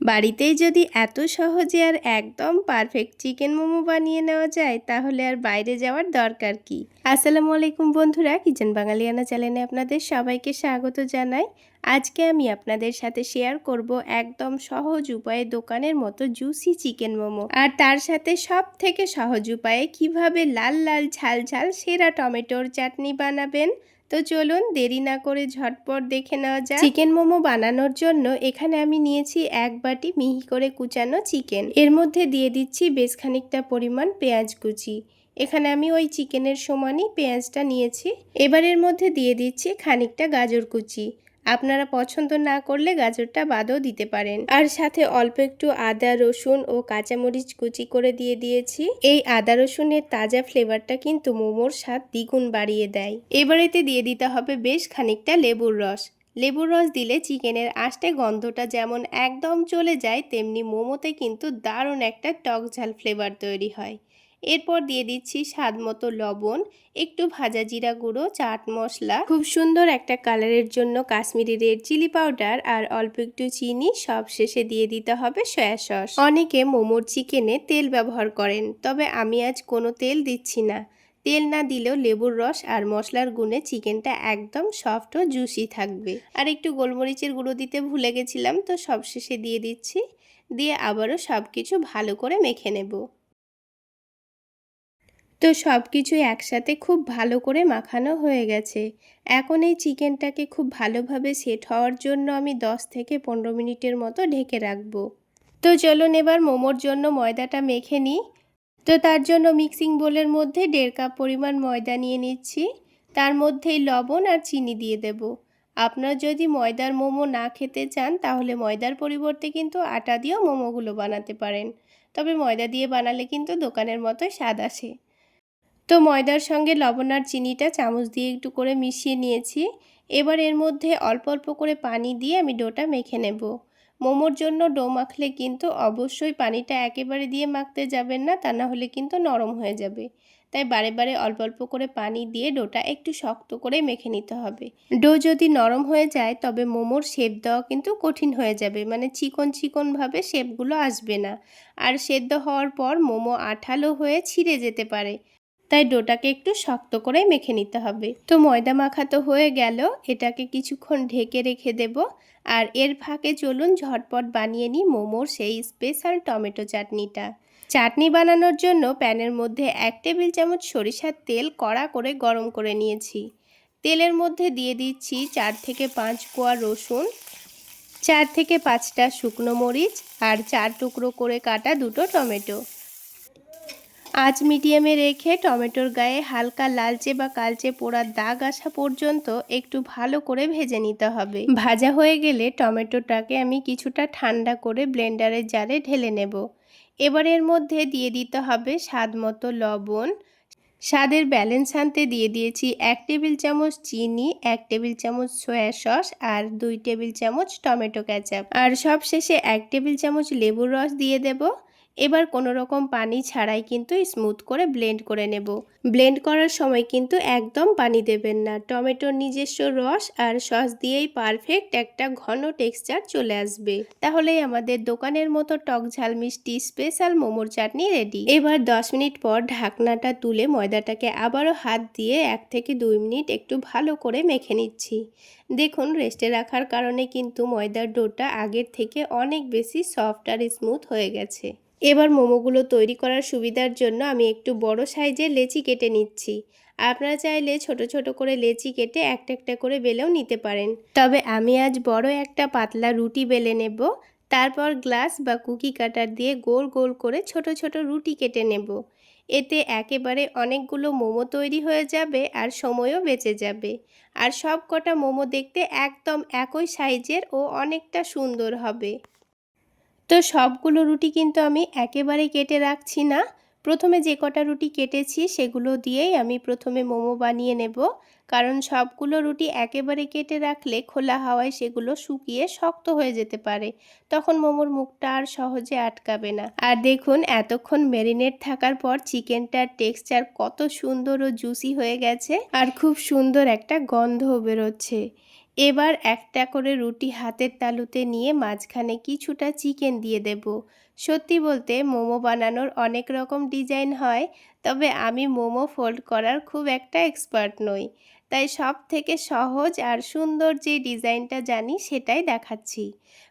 বাড়িতেই যদি এত সহজে আর একদম পারফেক্ট চিকেন মোমো বানিয়ে নেওয়া যায় তাহলে আর বাইরে যাওয়ার দরকার কি। আসসালামু আলাইকুম বন্ধুরা, কিচেন বাঙালিয়ানা চ্যানেলে আপনাদের সবাইকে স্বাগত জানাই। আজকে আমি আপনাদের সাথে শেয়ার করব একদম সহজ উপায়ে দোকানের মতো জুসি চিকেন মোমো, আর তার সাথে সব থেকে সহজ উপায়ে কিভাবে লাল লাল ঝাল ঝাল সেরা টমেটোর চাটনি বানাবেন। তো চলুন দেরি না করে ঝটপট দেখে নেওয়া যাক। চিকেন মোমো বানানোর জন্য এখানে আমি নিয়েছি এক বাটি মিহি করে কুচানো চিকেন। এর মধ্যে দিয়ে দিচ্ছি বেশ খানিকটা পরিমাণ পেঁয়াজ কুচি। এখানে আমি ওই চিকেনের সমানই পেঁয়াজটা নিয়েছি। এবার এর মধ্যে দিয়ে দিচ্ছি খানিকটা গাজর কুচি। আপনারা পছন্দ না করলে গাজরটা বাদও দিতে পারেন। আর সাথে অল্প একটু আদা, রসুন ও কাঁচামরিচ কুচি করে দিয়ে দিয়েছি। এই আদা রসুনের তাজা ফ্লেভারটা কিন্তু মোমোর স্বাদ দ্বিগুণ বাড়িয়ে দেয়। এবার এতে দিয়ে দিতে হবে বেশ খানিকটা লেবুর রস। লেবুর রস দিলে চিকেনের আষ্টে গন্ধটা যেমন একদম চলে যায়, তেমনি মোমোতে কিন্তু দারুণ একটা টক ঝাল ফ্লেভার তৈরি হয়। এরপর দিয়ে দিচ্ছি স্বাদ মতো লবণ, একটু ভাজা জিরা গুঁড়ো, চাট মশলা, খুব সুন্দর একটা কালারের জন্য কাশ্মীরি রেড চিলি পাউডার আর অল্প একটু চিনি। সব শেষে দিয়ে দিতে হবে সয়া সস। অনেকে মোমোর চিকেনে তেল ব্যবহার করেন, তবে আমি আজ কোনো তেল দিচ্ছি না। তেল না দিলেও লেবুর রস আর মশলার গুণে চিকেনটা একদম সফট ও জুসি থাকবে। আর একটু গোলমরিচের গুঁড়ো দিতে ভুলে গেছিলাম, তো সব শেষে দিয়ে দিচ্ছি। দিয়ে আবারও সব কিছু ভালো করে মেখে নেব। তো সব কিছু একসাথে খুব ভালো করে মাখানো হয়ে গেছে। এখন এই চিকেনটাকে খুব ভালোভাবে সেট হওয়ার জন্য আমি 10 থেকে 15 মিনিটের মতো ঢেকে রাখবো। তো চলুন এবার মোমোর জন্য ময়দাটা মেখে নিই। তো তার জন্য মিক্সিং বোলের মধ্যে 1.5 কাপ পরিমাণ ময়দা নিয়ে নিচ্ছি। তার মধ্যেই লবণ আর চিনি দিয়ে দেব। আপনারা যদি ময়দার মোমো না খেতে চান তাহলে ময়দার পরিবর্তে কিন্তু আটা দিয়েও মোমোগুলো বানাতে পারেন। তবে ময়দা দিয়ে বানালে কিন্তু দোকানের মতোই স্বাদ আসে। তো ময়দার সঙ্গে লবণ আর চিনিটা চামচ দিয়ে একটু করে মিশিয়ে নিয়েছি। এবার এর মধ্যে অল্প অল্প করে পানি দিয়ে আমি ডোটা মেখে নেব। মোমোর জন্য ডো মাখলে কিন্তু অবশ্যই পানিটা একেবারে দিয়ে মাখতে যাবেন না, তা না হলে কিন্তু নরম হয়ে যাবে। তাই বারে বারে অল্প অল্প করে পানি দিয়ে ডোটা একটু শক্ত করে মেখে নিতে হবে। ডো যদি নরম হয়ে যায় তবে মোমোর শেপ দেওয়া কিন্তু কঠিন হয়ে যাবে, মানে চিকন চিকনভাবে শেপগুলো আসবে না। আর সেদ্ধ হওয়ার পর মোমো আঠালো হয়ে ছিঁড়ে যেতে পারে। তাই ডোটাকে একটু শক্ত করে মেখে নিতে হবে। তো ময়দা মাখা তো হয়ে গেল, এটাকে কিছুক্ষণ ঢেকে রেখে দেব। আর এর ফাঁকে চলুন ঝটপট বানিয়ে নিই মোমোর সেই স্পেশাল টমেটো চাটনিটা। চাটনি বানানোর জন্য প্যানের মধ্যে 1 টেবিল চামচ সরিষার তেল কড়া করে গরম করে নিয়েছি। তেলের মধ্যে দিয়ে দিচ্ছি 4 থেকে 5 কোয়া রসুন, 4 থেকে 5টা শুকনো মরিচ আর 4 টুকরো করে কাটা 2টো টমেটো। আঁচ মিডিয়ামে রেখে টমেটোর গায়ে হালকা লালচে বা কালচে পোড়া দাগ আসা পর্যন্ত একটু ভালো করে ভেজে নিতে হবে। ভাজা হয়ে গেলে টমেটোটাকে আমি কিছুটা ঠান্ডা করে ব্লেন্ডারের জারে ঢেলে নেব। এবার এর মধ্যে দিয়ে দিতে হবে স্বাদ মতো লবণ। স্বাদের ব্যালেন্স আনতে দিয়ে দিয়েছি 1 টেবিল চামচ চিনি, 1 টেবিল চামচ সয়া সস আর 2 টেবিল চামচ টমেটো কেচাপ, আর সব শেষে 1 টেবিল চামচ লেবুর রস দিয়ে দেব। এবার কোনো রকম পানি ছাড়াই কিন্তু স্মুথ করে ব্লেন্ড করে নেব। ব্লেন্ড করার সময় কিন্তু একদম পানি দেবেন না। টমেটোর নিজস্ব রস আর সস দিয়েই পারফেক্ট একটা ঘন টেক্সচার চলে আসবে। তাহলেই আমাদের দোকানের মতো টক ঝাল মিষ্টি স্পেশাল মোমোর চাটনি রেডি। এবার 10 মিনিট পর ঢাকনাটা তুলে ময়দাটাকে আবারও হাত দিয়ে 1 থেকে 2 মিনিট একটু ভালো করে মেখে নিচ্ছি। দেখুন রেস্টে রাখার কারণে কিন্তু ময়দার ডোটা আগের থেকে অনেক বেশি সফট আর স্মুথ হয়ে গেছে। এবার মোমোগুলো তৈরি করার সুবিধার জন্য আমি একটু বড় সাইজের লেচি কেটে নিচ্ছি। আপনারা চাইলে ছোট ছোট করে লেচি কেটে একটা একটা করে বেলেও নিতে পারেন। তবে আমি আজ বড় একটা পাতলা রুটি বেলে নেব। তারপর গ্লাস বা কুকি কাটার দিয়ে গোল গোল করে ছোট ছোট রুটি কেটে নেব। এতে একেবারে অনেকগুলো মোমো তৈরি হয়ে যাবে আর সময়ও বেঁচে যাবে। আর সব কটা মোমো দেখতে একদম একই সাইজের ও অনেকটা সুন্দর হবে। তো সবগুলো রুটি কিন্তু আমি একেবারে কেটে রাখছি না। প্রথমে যে কটা রুটি কেটেছি সেগুলো দিয়েই আমি প্রথমে মোমো বানিয়ে নেব। কারণ সবগুলো রুটি একেবারে কেটে রাখলে খোলা হাওয়ায় সেগুলো শুকিয়ে শক্ত হয়ে যেতে পারে। তখন মোমোর মুখটা আর সহজে আটকাবে না। আর দেখুন এতক্ষণ ম্যারিনেট থাকার পর চিকেনটার টেক্সচার কত সুন্দর ও জুসি হয়ে গেছে, আর খুব সুন্দর একটা গন্ধও বেরোচ্ছে। এবার একটা করে রুটি হাতের তালুতে নিয়ে মাঝখানে কিছুটা চিকেন দিয়ে দেব। সত্যি বলতে মোমো বানানোর অনেক রকম ডিজাইন হয়, তবে আমি মোমো ফোল্ড করার খুব একটা এক্সপার্ট নই। তাই সব থেকে সহজ আর সুন্দর যে ডিজাইনটা জানি সেটাই দেখাচ্ছি।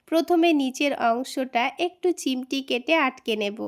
প্রথমে নিচের অংশটা একটু চিমটি কেটে আটকে নেব।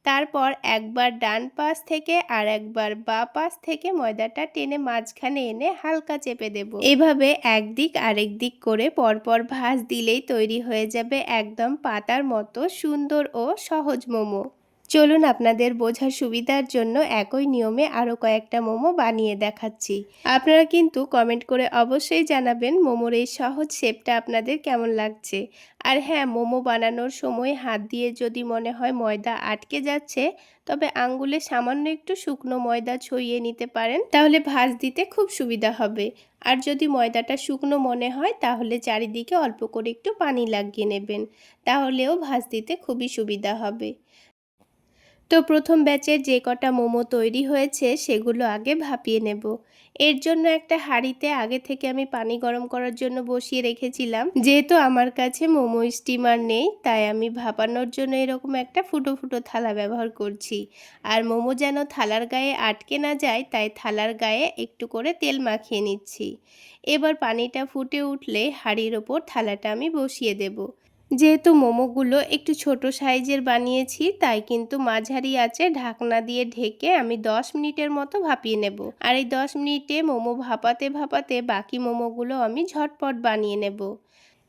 তারপর একবার ডান পাশ থেকে আর একবার বাঁ পাশ থেকে ময়দাটা টেনে মাঝখানে এনে হালকা চেপে দেব। এভাবে একদিক আরেক দিক করে পরপর ভাঁজ দিলেই তৈরি হয়ে যাবে একদম পাতার মতো সুন্দর ও সহজ মোমো। চলুন আপনাদের বোঝার সুবিধার জন্য একই নিয়মে আরও কয়েকটা মোমো বানিয়ে দেখাচ্ছি। আপনারা কিন্তু কমেন্ট করে অবশ্যই জানাবেন মোমোর এই সহজ শেপটা আপনাদের কেমন লাগছে। আর হ্যাঁ, মোমো বানানোর সময় হাত দিয়ে যদি মনে হয় ময়দা আটকে যাচ্ছে, তবে আঙ্গুলে সামান্য একটু শুকনো ময়দা ছড়িয়ে নিতে পারেন, তাহলে ভাঁজ দিতে খুব সুবিধা হবে। আর যদি ময়দাটা শুকনো মনে হয় তাহলে চারিদিকে অল্প করে একটু পানি লাগিয়ে নেবেন, তাহলেও ভাঁজ দিতে খুবই সুবিধা হবে। তো প্রথম ব্যাচের যে কটা মোমো তৈরি হয়েছে সেগুলো আগে ভাপিয়ে নেব। এর জন্য একটা হাঁড়িতে আগে থেকে আমি পানি গরম করার জন্য বসিয়ে রেখেছিলাম। যেহেতু আমার কাছে মোমো স্টিমার নেই, তাই আমি ভাপানোর জন্য এরকম একটা ফুটো ফুটো থালা ব্যবহার করছি। আর মোমো যেন থালার গায়ে আটকে না যায়, তাই থালার গায়ে একটু করে তেল মাখিয়ে নিচ্ছি। এবার পানিটা ফুটে উঠলে হাঁড়ির ওপর থালাটা আমি বসিয়ে দেব। যেহেতু মোমোগুলো একটু ছোট সাইজের বানিয়েছি, তাই কিন্তু মাঝারি আঁচে ঢাকনা দিয়ে ঢেকে আমি 10 মিনিটের মতো ভাপিয়ে নেব। আর এই 10 মিনিটে মোমো ভাপাতে ভাপাতে বাকি মোমোগুলো আমি ঝটপট বানিয়ে নেব।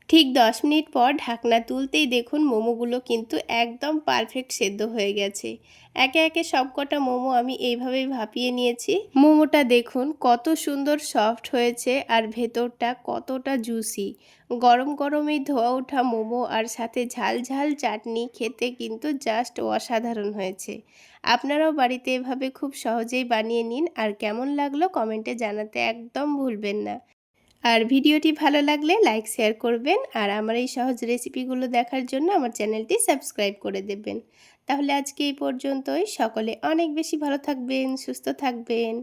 ঠিক 10 মিনিট পর ঢাকনা তুলতেই দেখুন মোমোগুলো কিন্তু একদম পারফেক্ট সেদ্ধ হয়ে গেছে। একে একে সবকটা মোমো আমি এইভাবেই ভাপিয়ে নিয়েছি। মোমোটা দেখুন কত সুন্দর সফট হয়েছে আর ভেতরটা কতটা জুসি। গরম গরম এই ধোয়া ওঠা মোমো আর সাথে ঝাল ঝাল চাটনি খেতে কিন্তু জাস্ট অসাধারণ হয়েছে। আপনারাও বাড়িতে এভাবে খুব সহজেই বানিয়ে নিন, আর কেমন লাগলো কমেন্টে জানাতে একদম ভুলবেন না। আর ভিডিওটি ভালো লাগলে লাইক শেয়ার করবেন, আর আমার এই সহজ রেসিপিগুলো দেখার জন্য আমার চ্যানেলটি সাবস্ক্রাইব করে দেবেন। তাহলে আজকে এই পর্যন্তই। সকলে অনেক বেশি ভালো থাকবেন, সুস্থ থাকবেন।